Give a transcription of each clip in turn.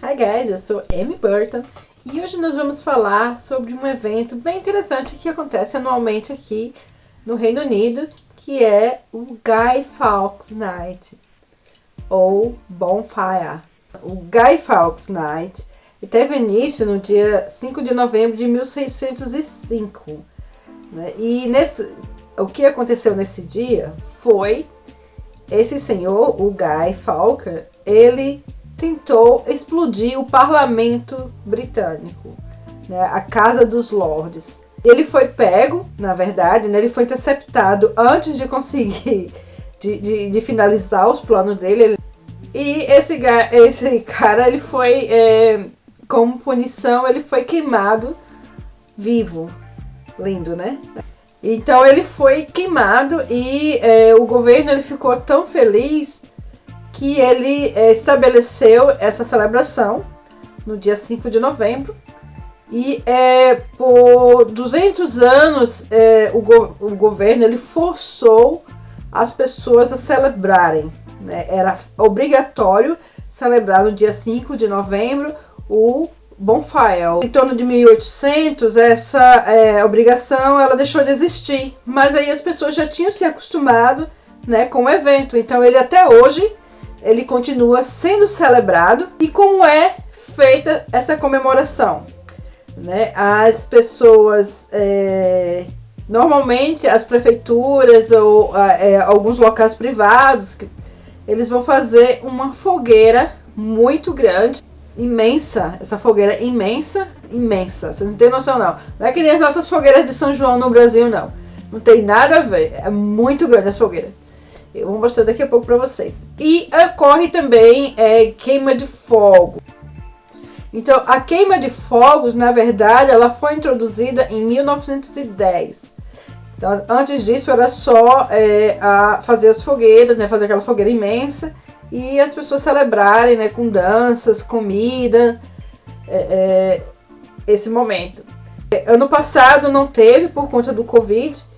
Hi guys, eu sou Amy Burton e hoje nós vamos falar sobre um evento bem interessante que acontece anualmente aqui no Reino Unido, que é o Guy Fawkes Night, ou Bonfire. O Guy Fawkes Night teve início no dia 5 de novembro de 1605. Né? E o que aconteceu nesse dia foi esse senhor, o Guy Fawkes, ele tentou explodir o parlamento britânico, né, a Casa dos Lordes. Ele foi pego, na verdade, né, ele foi interceptado antes de conseguir de finalizar os planos dele. E esse cara, ele foi, como punição, ele foi queimado vivo. Lindo, né? Então ele foi queimado e o governo ele ficou tão feliz que ele estabeleceu essa celebração no dia 5 de novembro. E por 200 anos o governo ele forçou as pessoas a celebrarem. Né? Era obrigatório celebrar no dia 5 de novembro o Bonfire. Em torno de 1800, essa obrigação ela deixou de existir. Mas aí as pessoas já tinham se acostumado, né, com o evento. Então ele até hoje ele continua sendo celebrado. E como é feita essa comemoração? Né? As pessoas, normalmente as prefeituras ou alguns locais privados, eles vão fazer uma fogueira muito grande, imensa, essa fogueira imensa, vocês não tem noção não. Não é que nem as nossas fogueiras de São João no Brasil não. Não tem nada a ver, é muito grande essa fogueira. Eu vou mostrar daqui a pouco para vocês. E ocorre também queima de fogo. Então, a queima de fogos, na verdade, ela foi introduzida em 1910. Então, antes disso, era só fazer as fogueiras, né, fazer aquela fogueira imensa e as pessoas celebrarem, né, com danças, comida, esse momento. Ano passado não teve por conta do Covid.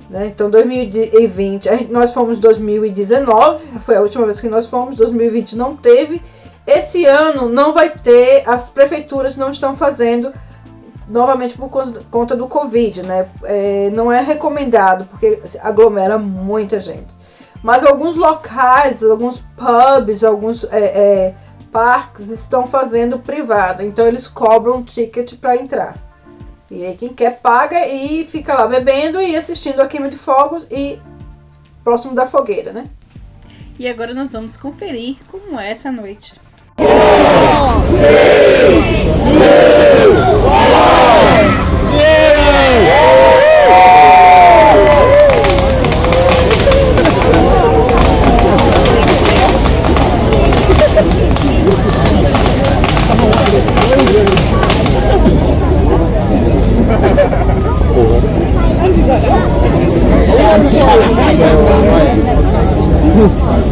Né? Então 2020, nós fomos 2019, foi a última vez que nós fomos, 2020 não teve, esse ano não vai ter, as prefeituras não estão fazendo novamente por conta do Covid, né? Não é recomendado porque aglomera muita gente, mas alguns locais, alguns pubs, alguns parques estão fazendo privado, então eles cobram um ticket para entrar. E aí quem quer paga e fica lá bebendo e assistindo a queima de fogos e próximo da fogueira, né? E agora nós vamos conferir como é essa noite.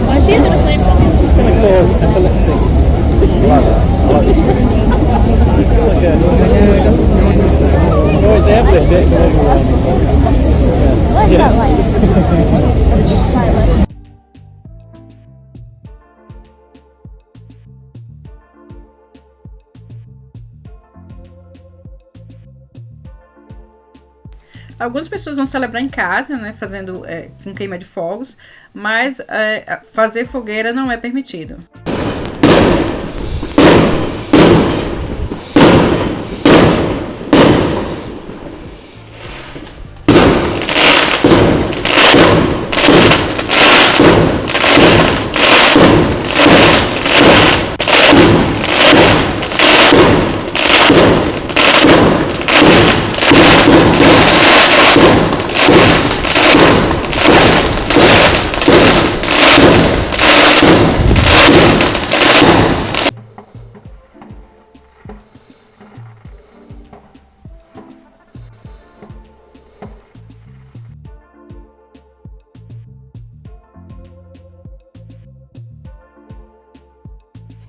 I see a bit of flame something. It's going to cause epilepsy. I like this one. It's like a... they have lit it. What's that like? Algumas pessoas vão celebrar em casa, né, fazendo com queima de fogos, mas fazer fogueira não é permitido.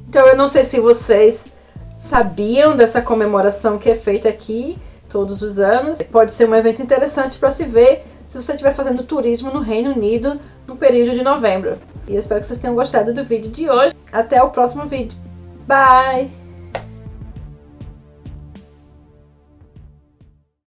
Então eu não sei se vocês sabiam dessa comemoração que é feita aqui todos os anos. Pode ser um evento interessante para se ver se você estiver fazendo turismo no Reino Unido no período de novembro. E eu espero que vocês tenham gostado do vídeo de hoje. Até o próximo vídeo. Bye!